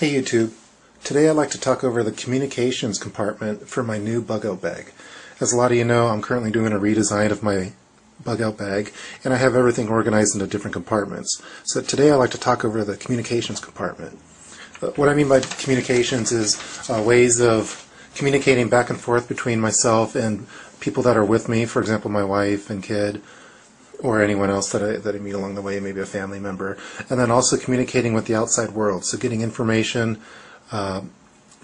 Hey YouTube, today I'd like to talk over the communications compartment for my new bug out bag. As a lot of you know, I'm currently doing a redesign of my bug out bag and I have everything organized into different compartments. So today I'd like to talk over the communications compartment. What I mean by communications is ways of communicating back and forth between myself and people that are with me, for example my wife and kid, or anyone else that I meet along the way, maybe a family member, and then also communicating with the outside world, so getting information from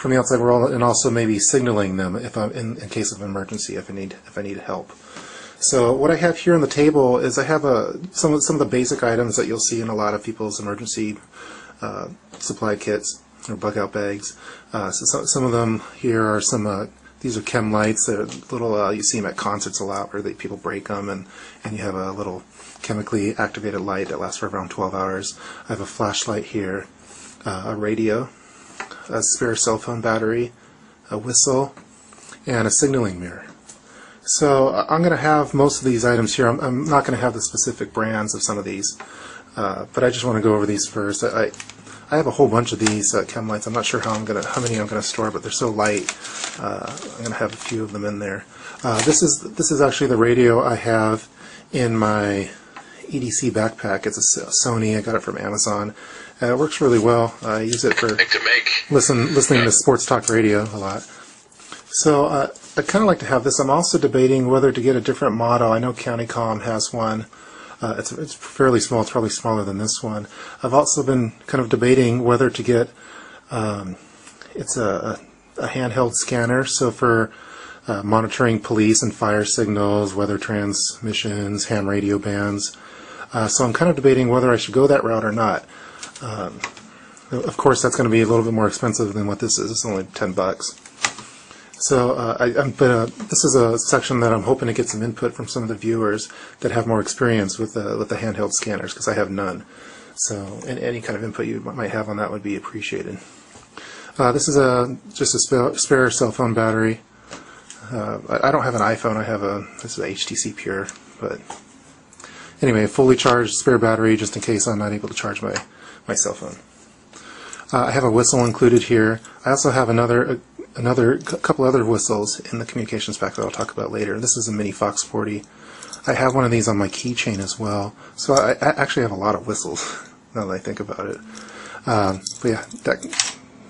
the outside world, and also maybe signaling them if I'm in case of emergency, if I need help. So what I have here on the table is I have some of the basic items that you'll see in a lot of people's emergency supply kits or bug out bags. So some of them here are some. These are chem lights. They're little. You see them at concerts a lot, where people break them, and you have a little chemically activated light that lasts for around 12 hours. I have a flashlight here, a radio, a spare cell phone battery, a whistle, and a signaling mirror. So I'm going to have most of these items here. I'm not going to have the specific brands of some of these, but I just want to go over these first. I have a whole bunch of these chem lights. I'm not sure how many I'm going to store, but they're so light. I'm going to have a few of them in there. This is actually the radio I have in my EDC backpack. It's a Sony. I got it from Amazon. It works really well. I use it for listening to sports talk radio a lot. So I kind of like to have this. I'm also debating whether to get a different model. I know CountyComm has one. It's fairly small. It's probably smaller than this one. I've also been kind of debating whether to get it's a handheld scanner, so for monitoring police and fire signals, weather transmissions, ham radio bands. So I'm kind of debating whether I should go that route or not. Of course, that's going to be a little bit more expensive than what this is. It's only $10. So this is a section that I'm hoping to get some input from some of the viewers that have more experience with the handheld scanners, because I have none. So any kind of input you might have on that would be appreciated. This is just a spare cell phone battery. I don't have an iPhone. This is a HTC Pure, but anyway, a fully charged spare battery just in case I'm not able to charge my cell phone. I have a whistle included here. I also have a couple other whistles in the communications pack that I'll talk about later. This is a Mini Fox 40. I have one of these on my keychain as well. So I actually have a lot of whistles now that I think about it. But yeah, that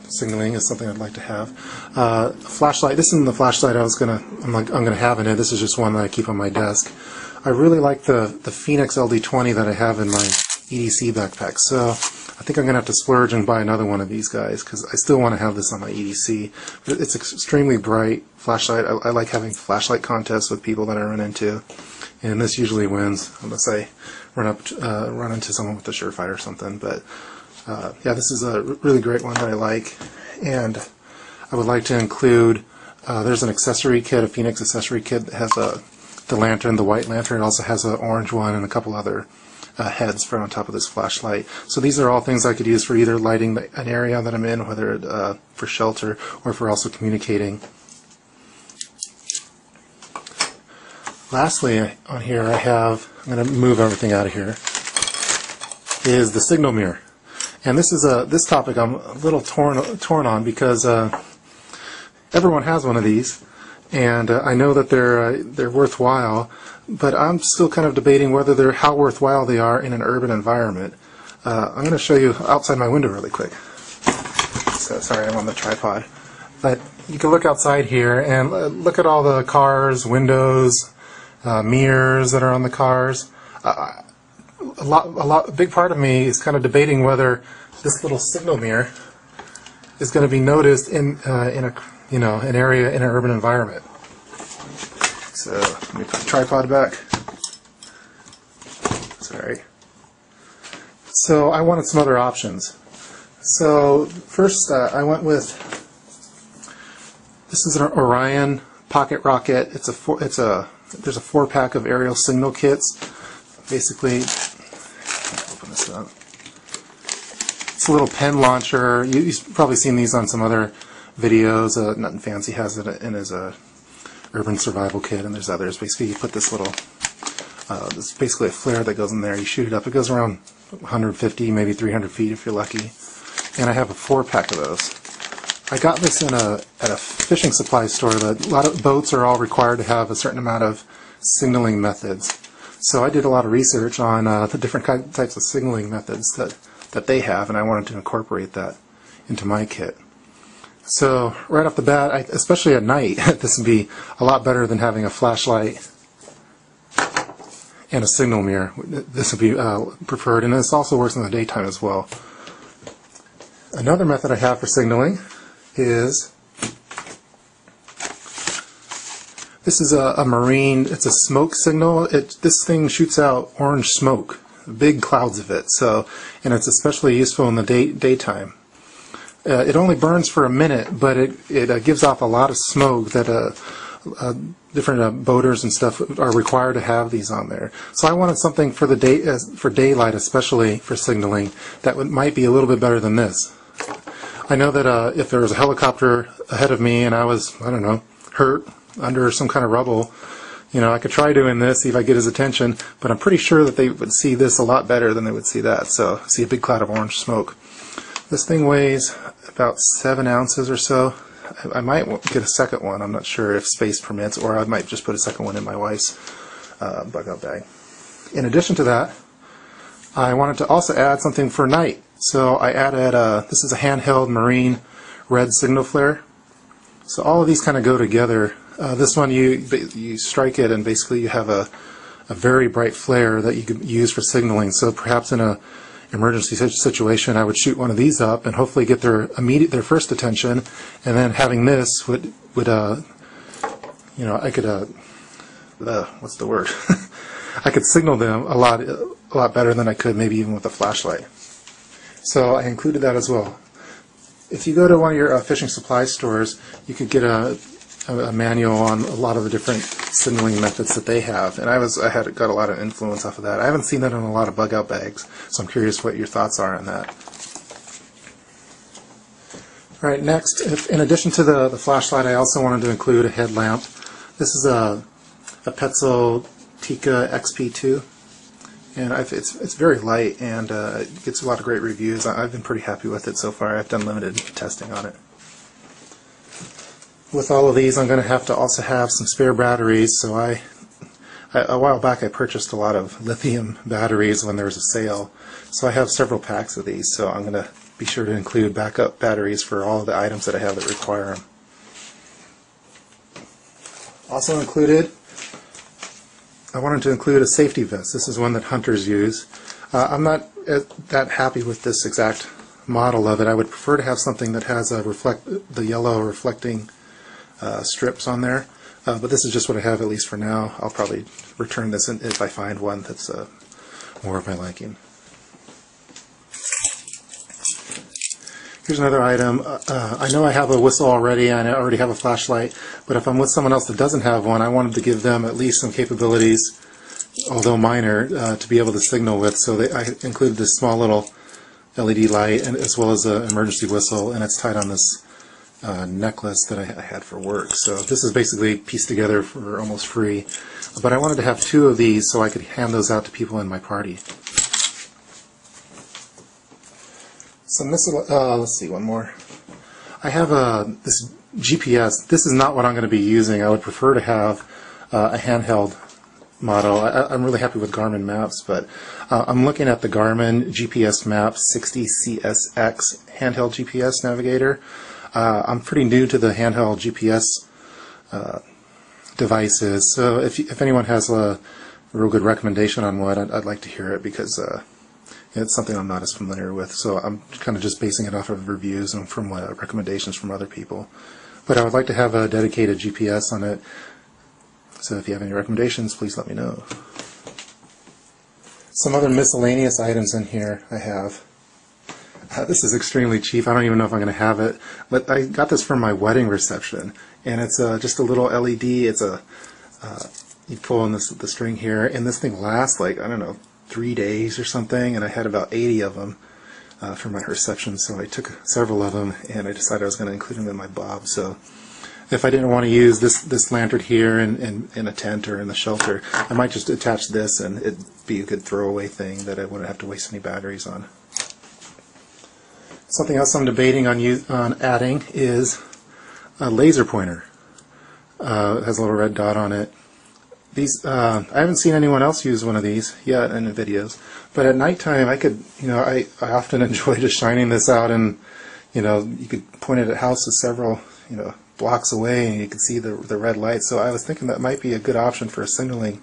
signaling is something I'd like to have. Flashlight. This isn't the flashlight I'm gonna have in it. This is just one that I keep on my desk. I really like the Phoenix LD20 that I have in my EDC backpack. So I think I'm going to have to splurge and buy another one of these guys, because I still want to have this on my EDC. But it's extremely bright flashlight. I like having flashlight contests with people that I run into, and this usually wins unless I run into someone with a Surefire or something. But yeah, this is a really great one that I like, and I would like to include. There's an accessory kit, a Phoenix accessory kit that has the lantern, the white lantern. It also has an orange one and a couple other heads for on top of this flashlight. So these are all things I could use for either lighting an area that I'm in, whether for shelter or for also communicating. Lastly, on here I'm going to move everything out of here, is the signal mirror. And this topic I'm a little torn on, because everyone has one of these, and I know that they're worthwhile. But I'm still kind of debating how worthwhile they are in an urban environment. I'm going to show you outside my window really quick. So, sorry, I'm on the tripod. But you can look outside here and look at all the cars, windows, mirrors that are on the cars. A big part of me is kind of debating whether this little signal mirror is going to be noticed in an area in an urban environment. So let me put the tripod back. Sorry. So I wanted some other options. So first I went with, this is an Orion Pocket Rocket. There's a 4-pack of aerial signal kits. Basically, open this up. It's a little pen launcher. You've probably seen these on some other videos. Nothing Fancy has it in his Urban Survival Kit, and there's others. Basically, you put this little, it's basically a flare that goes in there. You shoot it up. It goes around 150, maybe 300 feet if you're lucky. and I have a 4-pack of those. I got this at a fishing supply store. That a lot of boats are all required to have a certain amount of signaling methods. So I did a lot of research on the different types of signaling methods that they have, and I wanted to incorporate that into my kit. So right off the bat, especially at night, this would be a lot better than having a flashlight and a signal mirror. This would be preferred, and this also works in the daytime as well. Another method I have for signaling is, this is a marine, it's a smoke signal. This thing shoots out orange smoke, big clouds of it, and it's especially useful in the daytime. It only burns for a minute, but it gives off a lot of smoke that different boaters and stuff are required to have these on there. So I wanted something for for daylight, especially for signaling, that might be a little bit better than this. I know that if there was a helicopter ahead of me and I was, I don't know, hurt under some kind of rubble, I could try doing this, see if I get his attention, but I'm pretty sure that they would see this a lot better than they would see that. So see a big cloud of orange smoke. This thing weighs about 7 ounces or so. I might get a second one. I'm not sure if space permits, or I might just put a second one in my wife's bug out bag. In addition to that, I wanted to also add something for night. So I added, this is a handheld marine red signal flare. So all of these kind of go together. This one, you strike it and basically you have a very bright flare that you could use for signaling. So perhaps in a emergency situation, I would shoot one of these up and hopefully get their first attention, and then having this would I could what's the word? I could signal them a lot better than I could maybe even with a flashlight. So I included that as well. If you go to one of your fishing supply stores, you could get a manual on a lot of the different signaling methods that they have, and I got a lot of influence off of that. I haven't seen that on a lot of bug out bags, so I'm curious what your thoughts are on that. Alright, next, in addition to the flashlight, I also wanted to include a headlamp. This is a Petzl Tikka XP2, and it's very light, and it gets a lot of great reviews. I've been pretty happy with it so far. I've done limited testing on it. With all of these, I'm going to have to also have some spare batteries. So a while back I purchased a lot of lithium batteries when there was a sale. So I have several packs of these, so I'm going to be sure to include backup batteries for all of the items that I have that require them. Also included, I wanted to include a safety vest. This is one that hunters use. I'm not that happy with this exact model of it. I would prefer to have something that has the yellow reflecting strips on there, but this is just what I have, at least for now. I'll probably return this if I find one that's more of my liking. Here's another item. I know I have a whistle already and I already have a flashlight, but if I'm with someone else that doesn't have one, I wanted to give them at least some capabilities, although minor, to be able to signal with. So I included this small little LED light, and as well as an emergency whistle, and it's tied on this necklace that I had for work. So this is basically pieced together for almost free, but I wanted to have 2 of these so I could hand those out to people in my party. So let's see, one more. I have this GPS. This is not what I'm going to be using. I would prefer to have a handheld model. I'm really happy with Garmin maps, but I'm looking at the Garmin GPS Map 60 CSX handheld GPS navigator. I'm pretty new to the handheld GPS devices, so if anyone has a real good recommendation on one, I'd like to hear it, because it's something I'm not as familiar with. So I'm kind of just basing it off of reviews and from recommendations from other people. But I would like to have a dedicated GPS on it. So if you have any recommendations, please let me know. Some other miscellaneous items in here I have. This is extremely cheap. I don't even know if I'm going to have it, but I got this from my wedding reception, and it's just a little LED. It's you pull on the string here, and this thing lasts like, I don't know, 3 days or something, and I had about 80 of them for my reception, so I took several of them, and I decided I was going to include them in my bob. So if I didn't want to use this lantern here in a tent or in the shelter, I might just attach this, and it'd be a good throwaway thing that I wouldn't have to waste any batteries on. Something else I'm debating on adding is a laser pointer. It has a little red dot on it. These I haven't seen anyone else use one of these yet in the videos, but at nighttime I could, I often enjoy just shining this out, and you could point it at houses several blocks away, and you could see the red light. So I was thinking that might be a good option for a signaling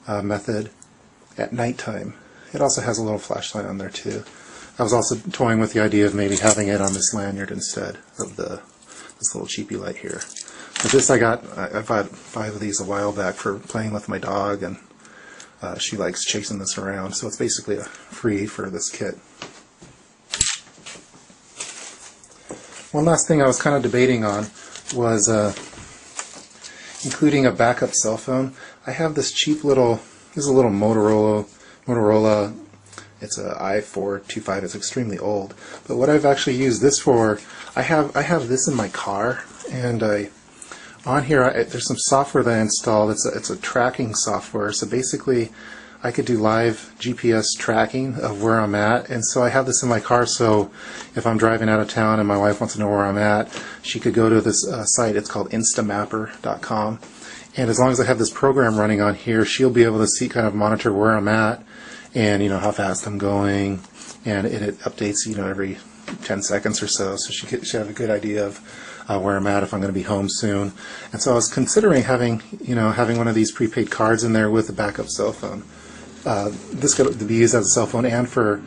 method at nighttime. It also has a little flashlight on there too. I was also toying with the idea of maybe having it on this lanyard instead of this little cheapy light here. But this I bought 5 of these a while back for playing with my dog, and she likes chasing this around, so it's basically free for this kit. One last thing I was kind of debating on was including a backup cell phone. I have this cheap little, this is a little Motorola. It's a i425. It's extremely old. But what I've actually used this for, I have this in my car, and on here there's some software that I installed. It's a tracking software. So basically, I could do live GPS tracking of where I'm at, and so I have this in my car. So if I'm driving out of town and my wife wants to know where I'm at, she could go to this site. It's called Instamapper.com, and as long as I have this program running on here, she'll be able to see, kind of monitor where I'm at, and how fast I'm going, and it updates every 10 seconds or so. So she have a good idea of where I'm at, if I'm going to be home soon. And so I was considering having one of these prepaid cards in there with a backup cell phone. This could be used as a cell phone and for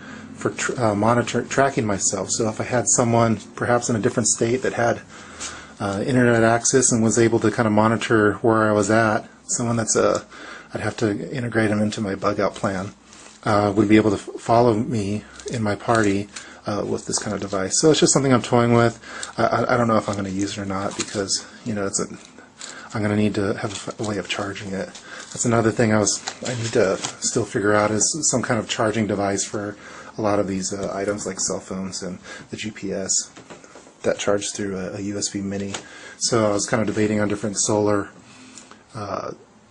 tracking myself. So if I had someone perhaps in a different state that had internet access and was able to kind of monitor where I was at, someone that's I'd have to integrate them into my bug out plan, would be able to follow me in my party with this kind of device. So it's just something I'm toying with. I don't know if I'm going to use it or not, because I'm going to need to have a way of charging it. That's another thing I need to still figure out, is some kind of charging device for a lot of these items like cell phones and the GPS that charge through a USB mini. So I was kind of debating on different solar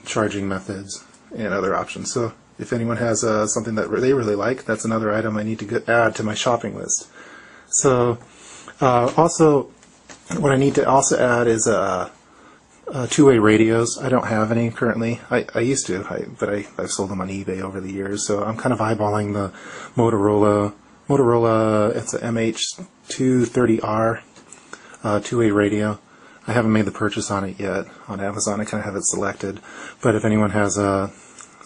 charging methods and other options. So if anyone has something that they really like, that's another item I need to add to my shopping list. So also, what I need to also add is two-way radios. I don't have any currently. I used to, but I've sold them on eBay over the years. So I'm kind of eyeballing the Motorola. It's a MH230R two-way radio. I haven't made the purchase on it yet on Amazon. I kind of have it selected. But if anyone has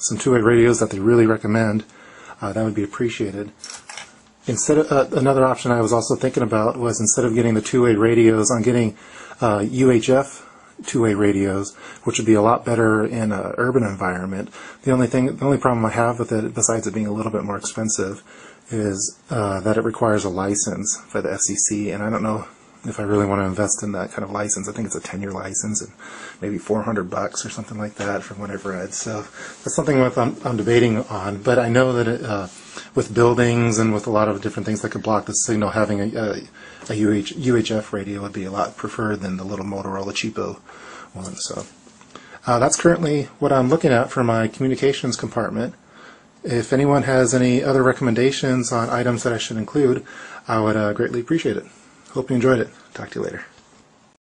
some two-way radios that they really recommend, that would be appreciated. Instead of another option I was also thinking about was, instead of getting the two-way radios, I'm getting UHF two-way radios, which would be a lot better in an urban environment. The only problem I have with it, besides it being a little bit more expensive, is that it requires a license by the FCC, and I don't know if I really want to invest in that kind of license. I think it's a 10-year license, and maybe $400 or something like that from what I've read. So that's something I'm debating on. But I know that with buildings and with a lot of different things that could block the signal, having a UHF radio would be a lot preferred than the little Motorola cheapo one. So that's currently what I'm looking at for my communications compartment. If anyone has any other recommendations on items that I should include, I would greatly appreciate it. Hope you enjoyed it. Talk to you later.